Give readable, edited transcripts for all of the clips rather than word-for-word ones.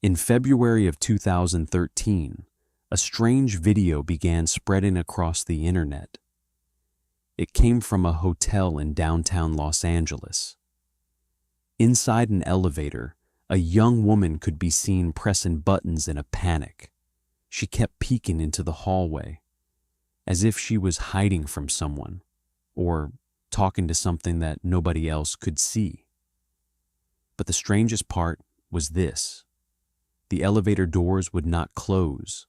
In February of 2013, a strange video began spreading across the internet. It came from a hotel in downtown Los Angeles. Inside an elevator, a young woman could be seen pressing buttons in a panic. She kept peeking into the hallway, as if she was hiding from someone, or talking to something that nobody else could see. But the strangest part was this. The elevator doors would not close.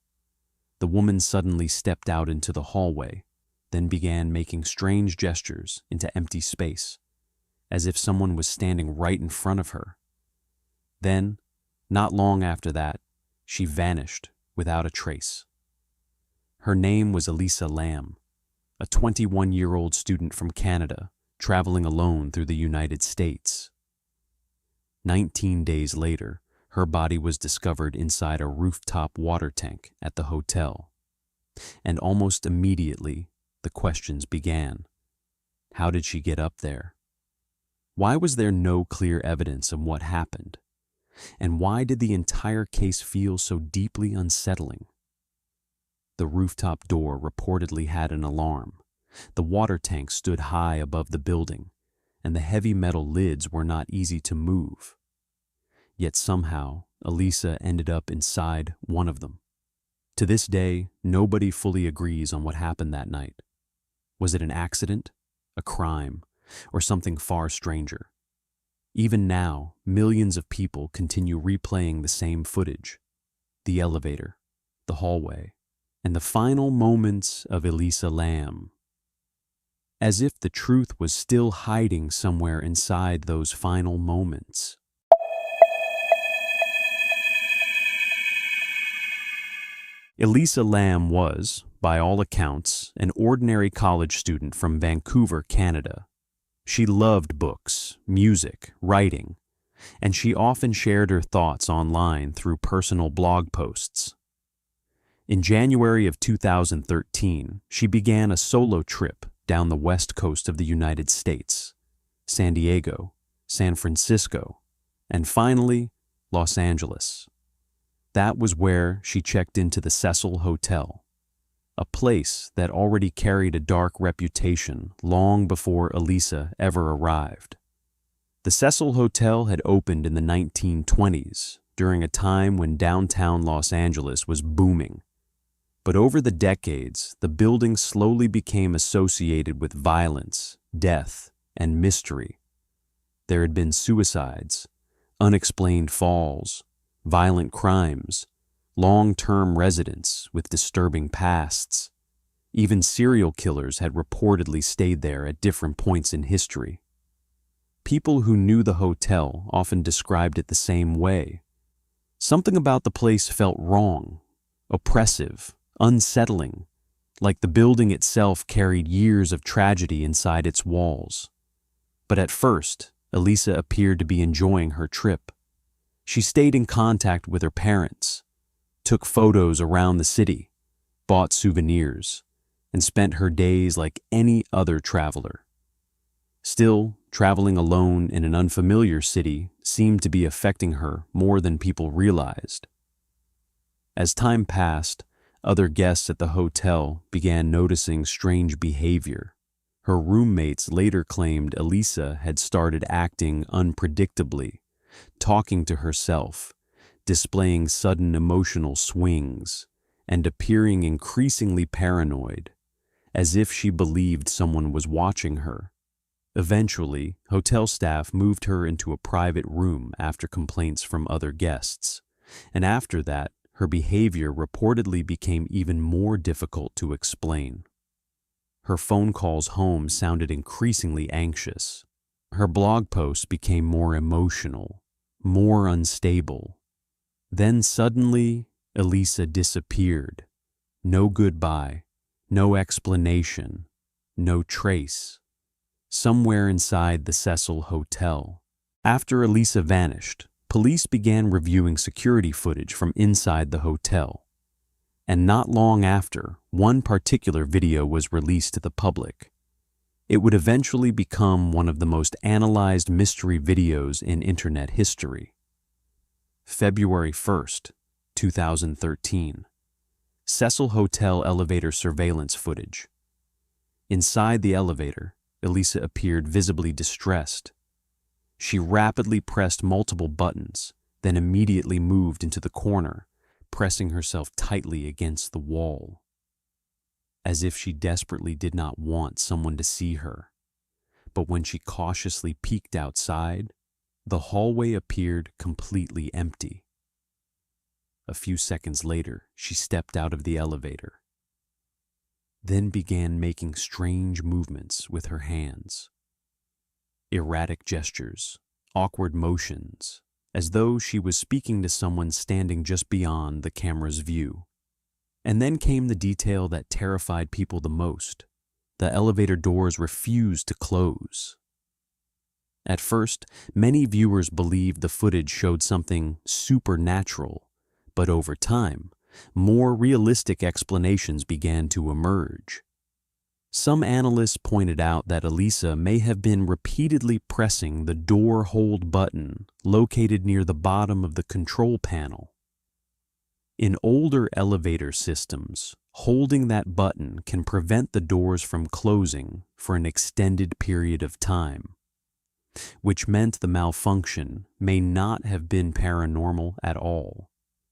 The woman suddenly stepped out into the hallway, then began making strange gestures into empty space, as if someone was standing right in front of her. Then, not long after that, she vanished without a trace. Her name was Elisa Lam, a 21-year-old student from Canada, traveling alone through the United States. 19 days later, her body was discovered inside a rooftop water tank at the hotel. And almost immediately, the questions began. How did she get up there? Why was there no clear evidence of what happened? And why did the entire case feel so deeply unsettling? The rooftop door reportedly had an alarm. The water tank stood high above the building, and the heavy metal lids were not easy to move. Yet somehow, Elisa ended up inside one of them. To this day, nobody fully agrees on what happened that night. Was it an accident, a crime, or something far stranger? Even now, millions of people continue replaying the same footage: the elevator, the hallway, and the final moments of Elisa Lam. As if the truth was still hiding somewhere inside those final moments. Elisa Lam was, by all accounts, an ordinary college student from Vancouver, Canada. She loved books, music, writing, and she often shared her thoughts online through personal blog posts. In January of 2013, she began a solo trip down the west coast of the United States, San Diego, San Francisco, and finally, Los Angeles. That was where she checked into the Cecil Hotel, a place that already carried a dark reputation long before Elisa ever arrived. The Cecil Hotel had opened in the 1920s, during a time when downtown Los Angeles was booming. But over the decades, the building slowly became associated with violence, death, and mystery. There had been suicides, unexplained falls, violent crimes, long-term residents with disturbing pasts. Even serial killers had reportedly stayed there at different points in history. People who knew the hotel often described it the same way. Something about the place felt wrong, oppressive, unsettling, like the building itself carried years of tragedy inside its walls. But at first, Elisa appeared to be enjoying her trip. She stayed in contact with her parents, took photos around the city, bought souvenirs, and spent her days like any other traveler. Still, traveling alone in an unfamiliar city seemed to be affecting her more than people realized. As time passed, other guests at the hotel began noticing strange behavior. Her roommates later claimed Elisa had started acting unpredictably, talking to herself, displaying sudden emotional swings, and appearing increasingly paranoid, as if she believed someone was watching her. Eventually, hotel staff moved her into a private room after complaints from other guests, and after that, her behavior reportedly became even more difficult to explain. Her phone calls home sounded increasingly anxious. Her blog posts became more emotional, more unstable. Then suddenly, Elisa disappeared. No goodbye, no explanation, no trace. Somewhere inside the Cecil Hotel. After Elisa vanished, police began reviewing security footage from inside the hotel. And not long after, one particular video was released to the public. It would eventually become one of the most analyzed mystery videos in internet history. February 1st, 2013. Cecil Hotel elevator surveillance footage. Inside the elevator, Elisa appeared visibly distressed. She rapidly pressed multiple buttons, then immediately moved into the corner, pressing herself tightly against the wall, as if she desperately did not want someone to see her. But when she cautiously peeked outside, the hallway appeared completely empty. A few seconds later, she stepped out of the elevator, then began making strange movements with her hands. Erratic gestures, awkward motions, as though she was speaking to someone standing just beyond the camera's view. And then came the detail that terrified people the most. The elevator doors refused to close. At first, many viewers believed the footage showed something supernatural, but over time, more realistic explanations began to emerge. Some analysts pointed out that Elisa may have been repeatedly pressing the door hold button located near the bottom of the control panel. In older elevator systems, holding that button can prevent the doors from closing for an extended period of time, which meant the malfunction may not have been paranormal at all.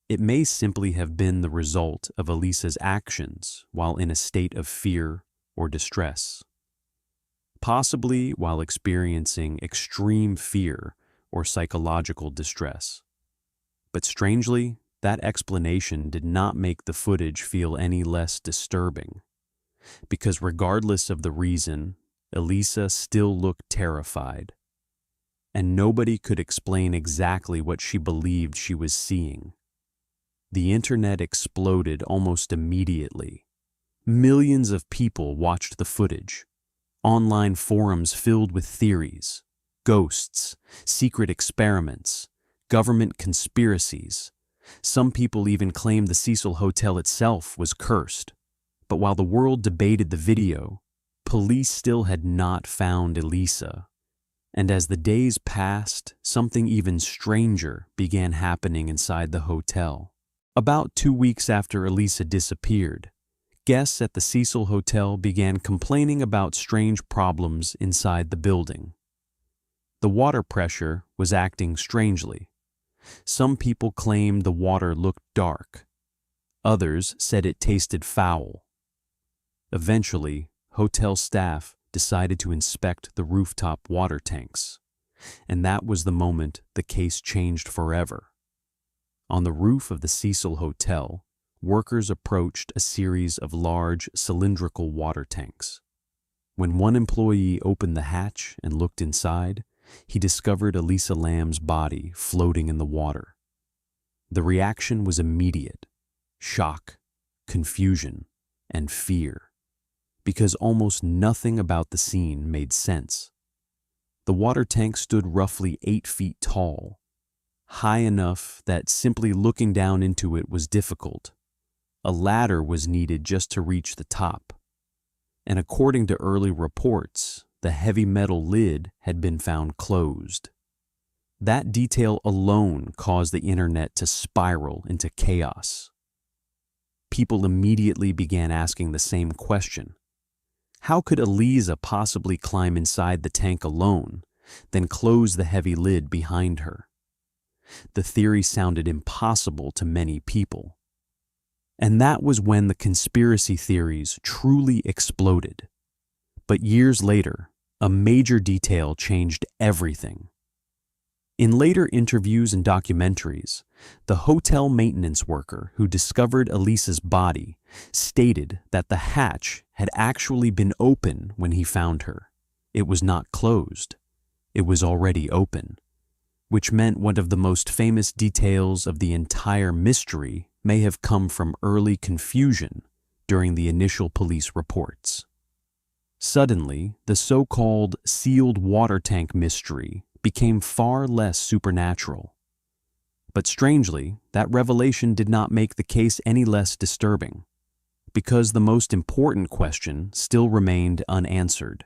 It may simply have been the result of Elisa's actions while in a state of fear or distress, possibly while experiencing extreme fear or psychological distress. But strangely, that explanation did not make the footage feel any less disturbing, because regardless of the reason, Elisa still looked terrified, and nobody could explain exactly what she believed she was seeing. The internet exploded almost immediately. Millions of people watched the footage. Online forums filled with theories, ghosts, secret experiments, government conspiracies. Some people even claimed the Cecil Hotel itself was cursed. But while the world debated the video, police still had not found Elisa. And as the days passed, something even stranger began happening inside the hotel. About 2 weeks after Elisa disappeared, guests at the Cecil Hotel began complaining about strange problems inside the building. The water pressure was acting strangely. Some people claimed the water looked dark. Others said it tasted foul. Eventually, hotel staff decided to inspect the rooftop water tanks, and that was the moment the case changed forever. On the roof of the Cecil Hotel, workers approached a series of large cylindrical water tanks. When one employee opened the hatch and looked inside, he discovered Elisa Lam's body floating in the water. The reaction was immediate: shock, confusion, and fear, because almost nothing about the scene made sense. The water tank stood roughly 8 feet tall, high enough that simply looking down into it was difficult. A ladder was needed just to reach the top. And according to early reports, the heavy metal lid had been found closed. That detail alone caused the internet to spiral into chaos. People immediately began asking the same question. How could Elisa possibly climb inside the tank alone, then close the heavy lid behind her? The theory sounded impossible to many people. And that was when the conspiracy theories truly exploded. But years later, a major detail changed everything. In later interviews and documentaries, the hotel maintenance worker who discovered Elisa's body stated that the hatch had actually been open when he found her. It was not closed. It was already open, which meant one of the most famous details of the entire mystery may have come from early confusion during the initial police reports. Suddenly, the so-called sealed water tank mystery became far less supernatural. But strangely, that revelation did not make the case any less disturbing, because the most important question still remained unanswered.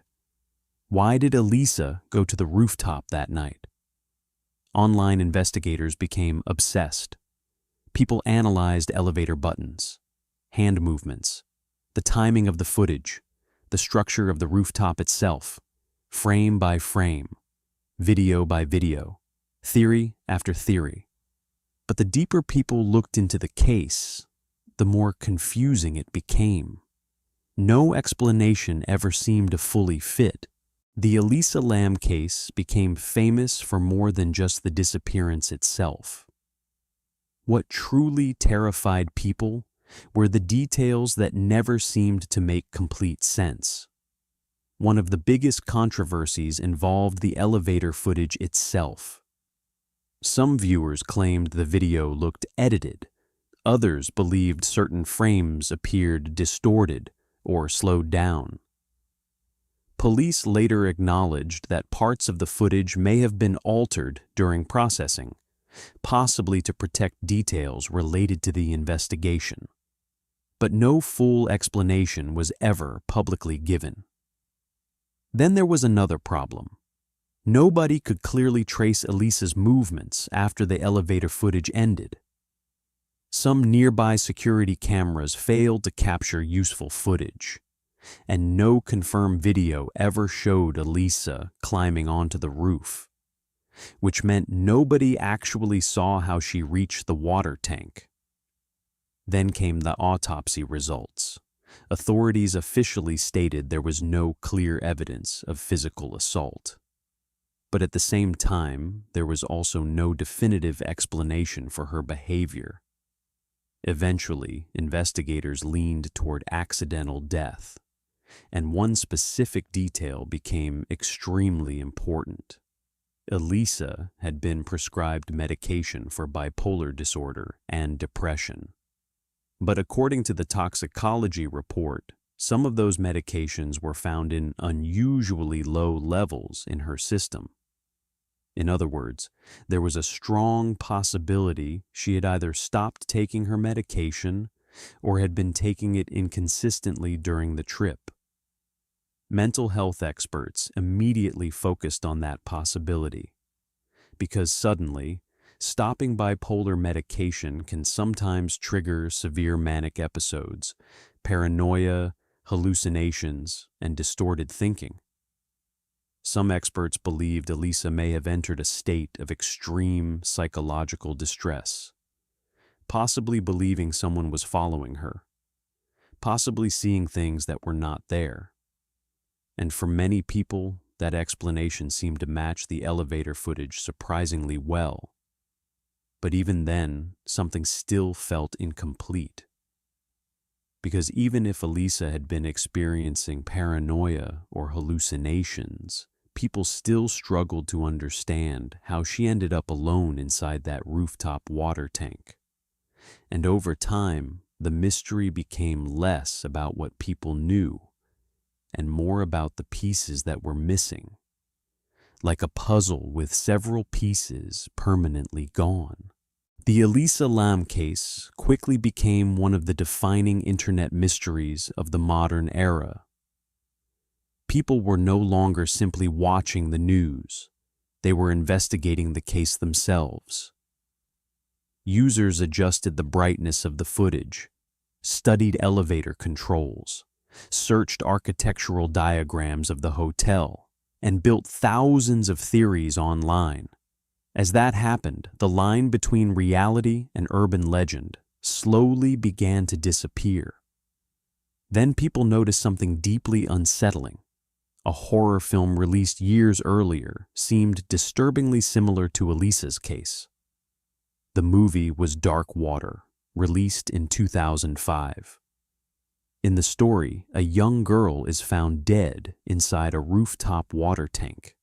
Why did Elisa go to the rooftop that night? Online investigators became obsessed. People analyzed elevator buttons, hand movements, the timing of the footage, the structure of the rooftop itself, frame by frame, video by video, theory after theory. But the deeper people looked into the case, the more confusing it became. No explanation ever seemed to fully fit. The Elisa Lam case became famous for more than just the disappearance itself. What truly terrified people were the details that never seemed to make complete sense. One of the biggest controversies involved the elevator footage itself. Some viewers claimed the video looked edited. Others believed certain frames appeared distorted or slowed down. Police later acknowledged that parts of the footage may have been altered during processing, possibly to protect details related to the investigation. But no full explanation was ever publicly given. Then there was another problem. Nobody could clearly trace Elisa's movements after the elevator footage ended. Some nearby security cameras failed to capture useful footage, and no confirmed video ever showed Elisa climbing onto the roof, which meant nobody actually saw how she reached the water tank. Then came the autopsy results. Authorities officially stated there was no clear evidence of physical assault. But at the same time, there was also no definitive explanation for her behavior. Eventually, investigators leaned toward accidental death, and one specific detail became extremely important. Elisa had been prescribed medication for bipolar disorder and depression. But according to the toxicology report, some of those medications were found in unusually low levels in her system. In other words, there was a strong possibility she had either stopped taking her medication or had been taking it inconsistently during the trip. Mental health experts immediately focused on that possibility, because suddenly, stopping bipolar medication can sometimes trigger severe manic episodes, paranoia, hallucinations, and distorted thinking. Some experts believed Elisa may have entered a state of extreme psychological distress, possibly believing someone was following her, possibly seeing things that were not there. And for many people, that explanation seemed to match the elevator footage surprisingly well. But even then, something still felt incomplete. Because even if Elisa had been experiencing paranoia or hallucinations, people still struggled to understand how she ended up alone inside that rooftop water tank. And over time, the mystery became less about what people knew and more about the pieces that were missing, like a puzzle with several pieces permanently gone. The Elisa Lam case quickly became one of the defining internet mysteries of the modern era. People were no longer simply watching the news. They were investigating the case themselves. Users adjusted the brightness of the footage, studied elevator controls, searched architectural diagrams of the hotel, and built thousands of theories online. As that happened, the line between reality and urban legend slowly began to disappear. Then people noticed something deeply unsettling. A horror film released years earlier seemed disturbingly similar to Elisa's case. The movie was Dark Water, released in 2005. In the story, a young girl is found dead inside a rooftop water tank.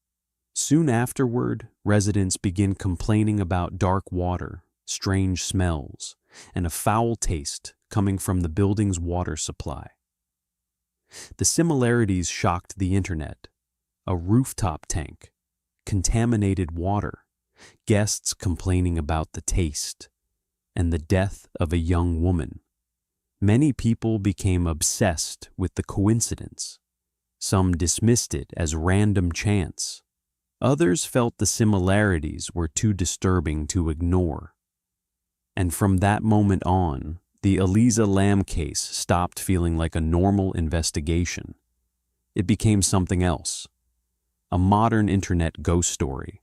Soon afterward, residents begin complaining about dark water, strange smells, and a foul taste coming from the building's water supply. The similarities shocked the internet. A rooftop tank, contaminated water, guests complaining about the taste, and the death of a young woman. Many people became obsessed with the coincidence. Some dismissed it as random chance. Others felt the similarities were too disturbing to ignore. And from that moment on, the Elisa Lam case stopped feeling like a normal investigation. It became something else, a modern internet ghost story.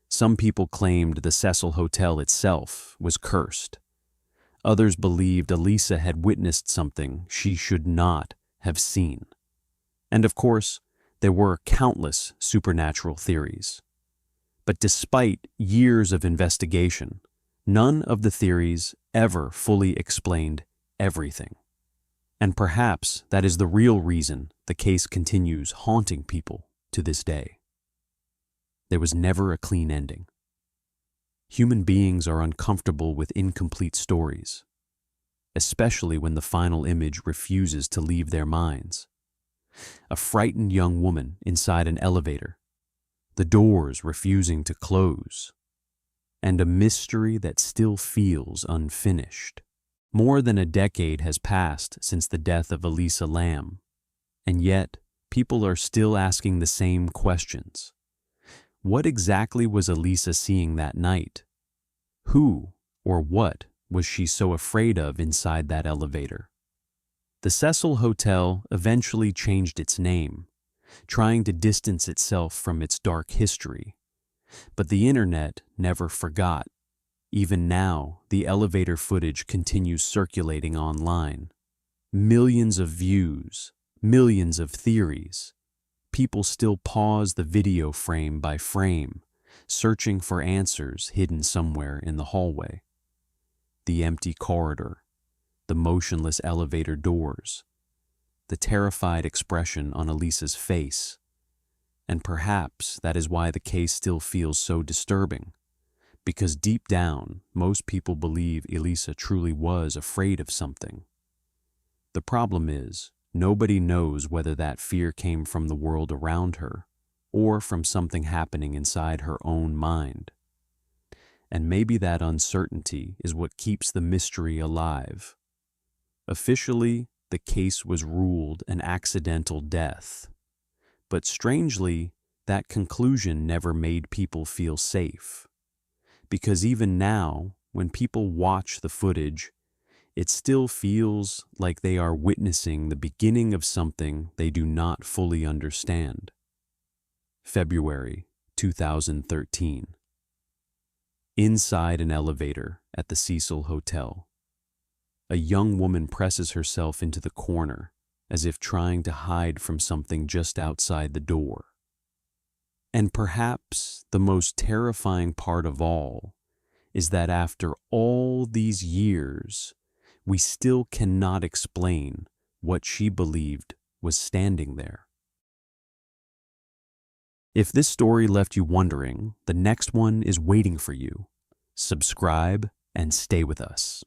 Some people claimed the Cecil Hotel itself was cursed. Others believed Elisa had witnessed something she should not have seen. And of course, there were countless supernatural theories. But despite years of investigation, none of the theories ever fully explained everything. And perhaps that is the real reason the case continues haunting people to this day. There was never a clean ending. Human beings are uncomfortable with incomplete stories, especially when the final image refuses to leave their minds. A frightened young woman inside an elevator, the doors refusing to close, and a mystery that still feels unfinished. More than a decade has passed since the death of Elisa Lam, and yet people are still asking the same questions. What exactly was Elisa seeing that night? Who or what was she so afraid of inside that elevator? The Cecil Hotel eventually changed its name, trying to distance itself from its dark history. But the internet never forgot. Even now, the elevator footage continues circulating online. Millions of views, millions of theories. People still pause the video frame by frame, searching for answers hidden somewhere in the hallway. The empty corridor, the motionless elevator doors, the terrified expression on Elisa's face. And perhaps that is why the case still feels so disturbing, because deep down, most people believe Elisa truly was afraid of something. The problem is, nobody knows whether that fear came from the world around her or from something happening inside her own mind. And maybe that uncertainty is what keeps the mystery alive. Officially, the case was ruled an accidental death. But strangely, that conclusion never made people feel safe. Because even now, when people watch the footage, it still feels like they are witnessing the beginning of something they do not fully understand. February 2013. Inside an elevator at the Cecil Hotel, a young woman presses herself into the corner as if trying to hide from something just outside the door. And perhaps the most terrifying part of all is that after all these years, we still cannot explain what she believed was standing there. If this story left you wondering, the next one is waiting for you. Subscribe and stay with us.